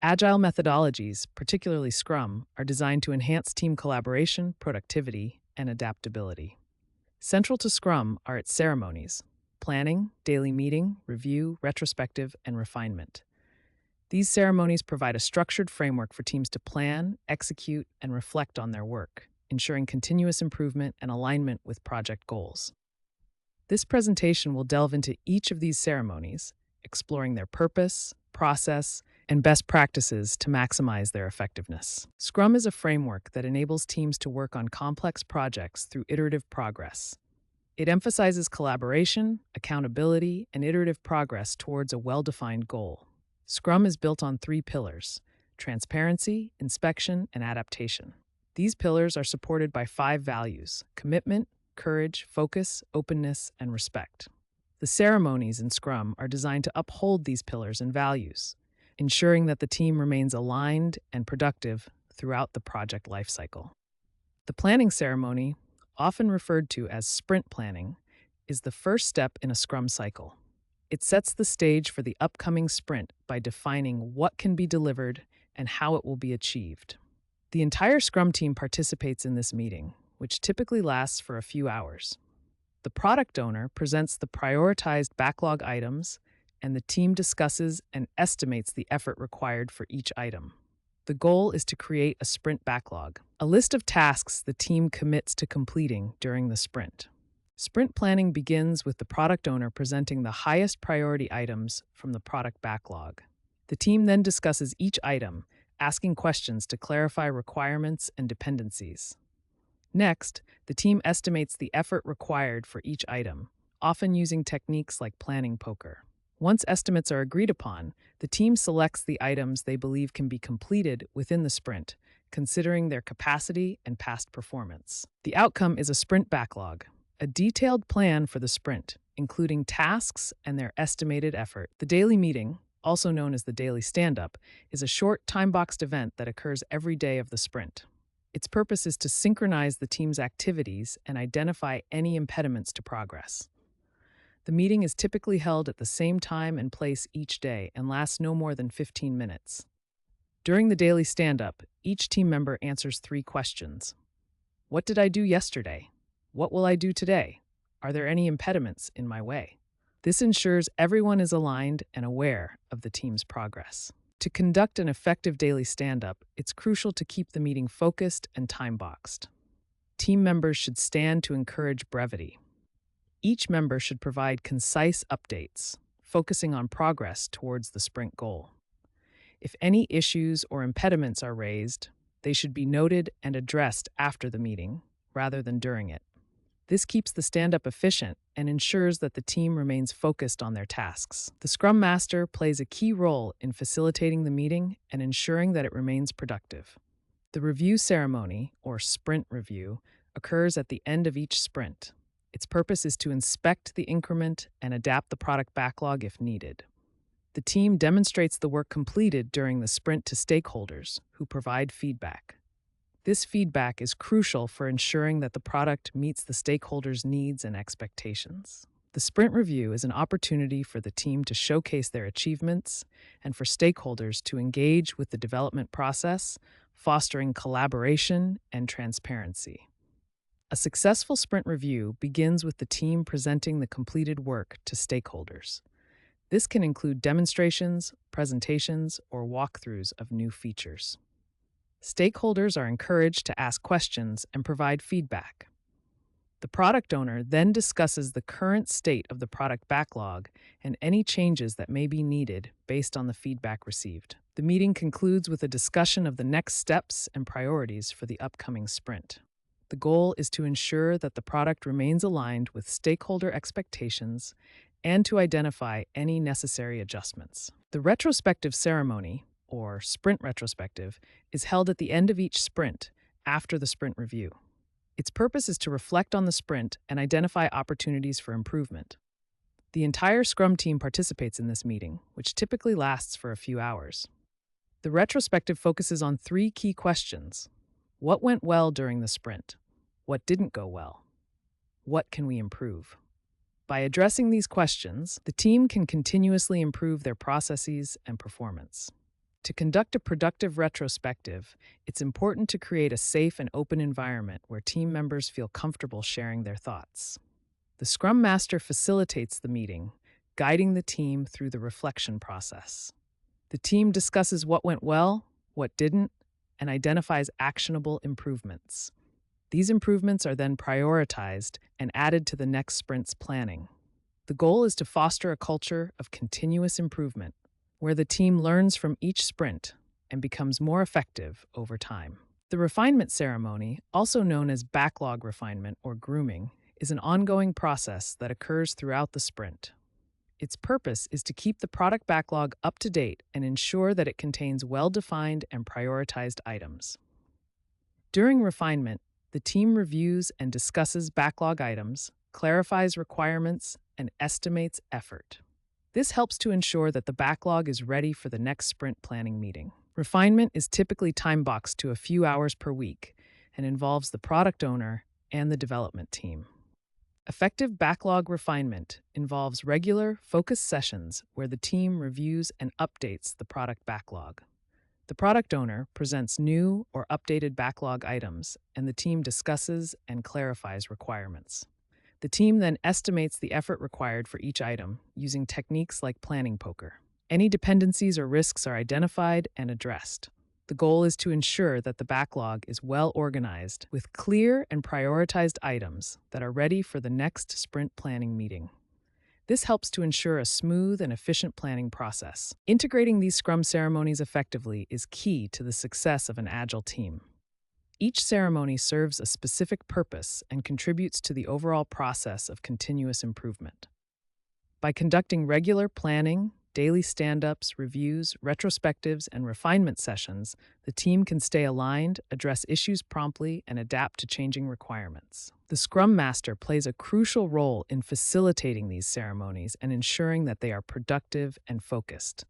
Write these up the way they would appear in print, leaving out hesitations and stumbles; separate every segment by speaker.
Speaker 1: Agile methodologies, particularly Scrum, are designed to enhance team collaboration, productivity, and adaptability. Central to Scrum are its ceremonies: planning, daily meeting, review, retrospective, and refinement. These ceremonies provide a structured framework for teams to plan, execute, and reflect on their work, ensuring continuous improvement and alignment with project goals. This presentation will delve into each of these ceremonies, exploring their purpose, process, and best practices to maximize their effectiveness. Scrum is a framework that enables teams to work on complex projects through iterative progress. It emphasizes collaboration, accountability, and iterative progress towards a well-defined goal. Scrum is built on three pillars: transparency, inspection, and adaptation. These pillars are supported by five values: commitment, courage, focus, openness, and respect. The ceremonies in Scrum are designed to uphold these pillars and values, ensuring that the team remains aligned and productive throughout the project lifecycle. The planning ceremony, often referred to as sprint planning, is the first step in a Scrum cycle. It sets the stage for the upcoming sprint by defining what can be delivered and how it will be achieved. The entire Scrum team participates in this meeting, which typically lasts for a few hours. The product owner presents the prioritized backlog items, and the team discusses and estimates the effort required for each item. The goal is to create a sprint backlog, a list of tasks the team commits to completing during the sprint. Sprint planning begins with the product owner presenting the highest priority items from the product backlog. The team then discusses each item, asking questions to clarify requirements and dependencies. Next, the team estimates the effort required for each item, often using techniques like planning poker. Once estimates are agreed upon, the team selects the items they believe can be completed within the sprint, considering their capacity and past performance. The outcome is a sprint backlog, a detailed plan for the sprint, including tasks and their estimated effort. The daily meeting, also known as the daily stand-up, is a short time-boxed event that occurs every day of the sprint. Its purpose is to synchronize the team's activities and identify any impediments to progress. The meeting is typically held at the same time and place each day and lasts no more than 15 minutes. During the daily stand-up, each team member answers three questions. What did I do yesterday? What will I do today? Are there any impediments in my way? This ensures everyone is aligned and aware of the team's progress. To conduct an effective daily stand-up, it's crucial to keep the meeting focused and time-boxed. Team members should stand to encourage brevity. Each member should provide concise updates, focusing on progress towards the sprint goal. If any issues or impediments are raised, they should be noted and addressed after the meeting, rather than during it. This keeps the stand-up efficient and ensures that the team remains focused on their tasks. The Scrum Master plays a key role in facilitating the meeting and ensuring that it remains productive. The review ceremony, or sprint review, occurs at the end of each sprint. Its purpose is to inspect the increment and adapt the product backlog if needed. The team demonstrates the work completed during the sprint to stakeholders, who provide feedback. This feedback is crucial for ensuring that the product meets the stakeholders' needs and expectations. The sprint review is an opportunity for the team to showcase their achievements and for stakeholders to engage with the development process, fostering collaboration and transparency. A successful sprint review begins with the team presenting the completed work to stakeholders. This can include demonstrations, presentations, or walkthroughs of new features. Stakeholders are encouraged to ask questions and provide feedback. The product owner then discusses the current state of the product backlog and any changes that may be needed based on the feedback received. The meeting concludes with a discussion of the next steps and priorities for the upcoming sprint. The goal is to ensure that the product remains aligned with stakeholder expectations and to identify any necessary adjustments. The retrospective ceremony, or sprint retrospective, is held at the end of each sprint after the sprint review. Its purpose is to reflect on the sprint and identify opportunities for improvement. The entire Scrum team participates in this meeting, which typically lasts for a few hours. The retrospective focuses on three key questions. What went well during the sprint? What didn't go well? What can we improve? By addressing these questions, the team can continuously improve their processes and performance. To conduct a productive retrospective, it's important to create a safe and open environment where team members feel comfortable sharing their thoughts. The Scrum Master facilitates the meeting, guiding the team through the reflection process. The team discusses what went well, what didn't, and identifies actionable improvements. These improvements are then prioritized and added to the next sprint's planning. The goal is to foster a culture of continuous improvement, where the team learns from each sprint and becomes more effective over time. The refinement ceremony, also known as backlog refinement or grooming, is an ongoing process that occurs throughout the sprint. Its purpose is to keep the product backlog up to date and ensure that it contains well-defined and prioritized items. During refinement, the team reviews and discusses backlog items, clarifies requirements, and estimates effort. This helps to ensure that the backlog is ready for the next sprint planning meeting. Refinement is typically time-boxed to a few hours per week and involves the product owner and the development team. Effective backlog refinement involves regular, focused sessions where the team reviews and updates the product backlog. The product owner presents new or updated backlog items, and the team discusses and clarifies requirements. The team then estimates the effort required for each item using techniques like planning poker. Any dependencies or risks are identified and addressed. The goal is to ensure that the backlog is well organized with clear and prioritized items that are ready for the next sprint planning meeting. This helps to ensure a smooth and efficient planning process. Integrating these Scrum ceremonies effectively is key to the success of an Agile team. Each ceremony serves a specific purpose and contributes to the overall process of continuous improvement. By conducting regular planning, daily stand-ups, reviews, retrospectives, and refinement sessions, the team can stay aligned, address issues promptly, and adapt to changing requirements. The Scrum Master plays a crucial role in facilitating these ceremonies and ensuring that they are productive and focused.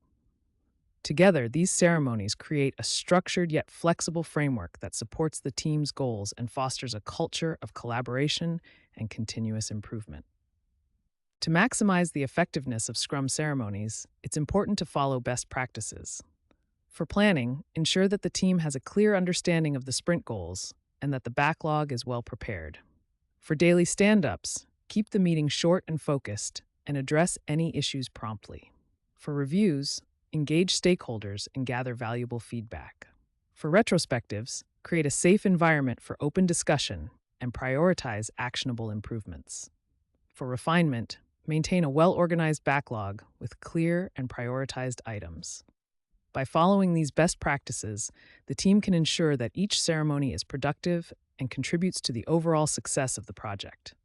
Speaker 1: Together, these ceremonies create a structured yet flexible framework that supports the team's goals and fosters a culture of collaboration and continuous improvement. To maximize the effectiveness of Scrum ceremonies, it's important to follow best practices. For planning, ensure that the team has a clear understanding of the sprint goals and that the backlog is well prepared. For daily stand-ups, keep the meeting short and focused and address any issues promptly. For reviews, engage stakeholders and gather valuable feedback. For retrospectives, create a safe environment for open discussion and prioritize actionable improvements. For refinement, maintain a well-organized backlog with clear and prioritized items. By following these best practices, the team can ensure that each ceremony is productive and contributes to the overall success of the project.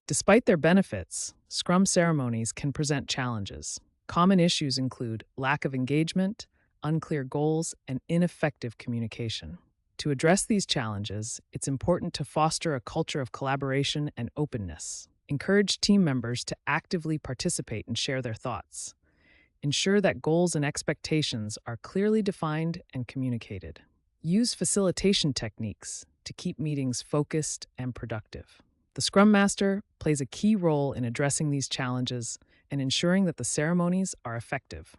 Speaker 1: Despite their benefits, Scrum ceremonies can present challenges. Common issues include lack of engagement, unclear goals, and ineffective communication. To address these challenges, it's important to foster a culture of collaboration and openness. Encourage team members to actively participate and share their thoughts. Ensure that goals and expectations are clearly defined and communicated. Use facilitation techniques to keep meetings focused and productive. The Scrum Master plays a key role in addressing these challenges and ensuring that the ceremonies are effective.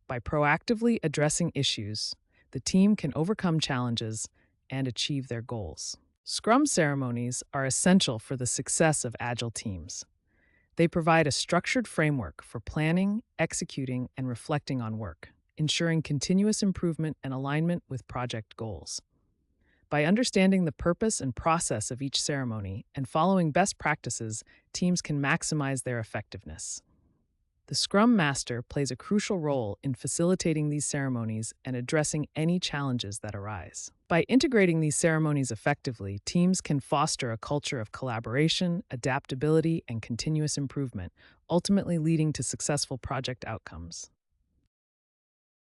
Speaker 1: By proactively addressing issues, the team can overcome challenges and achieve their goals. Scrum ceremonies are essential for the success of Agile teams. They provide a structured framework for planning, executing, and reflecting on work, ensuring continuous improvement and alignment with project goals. By understanding the purpose and process of each ceremony and following best practices, teams can maximize their effectiveness. The Scrum Master plays a crucial role in facilitating these ceremonies and addressing any challenges that arise. By integrating these ceremonies effectively, teams can foster a culture of collaboration, adaptability, and continuous improvement, ultimately leading to successful project outcomes.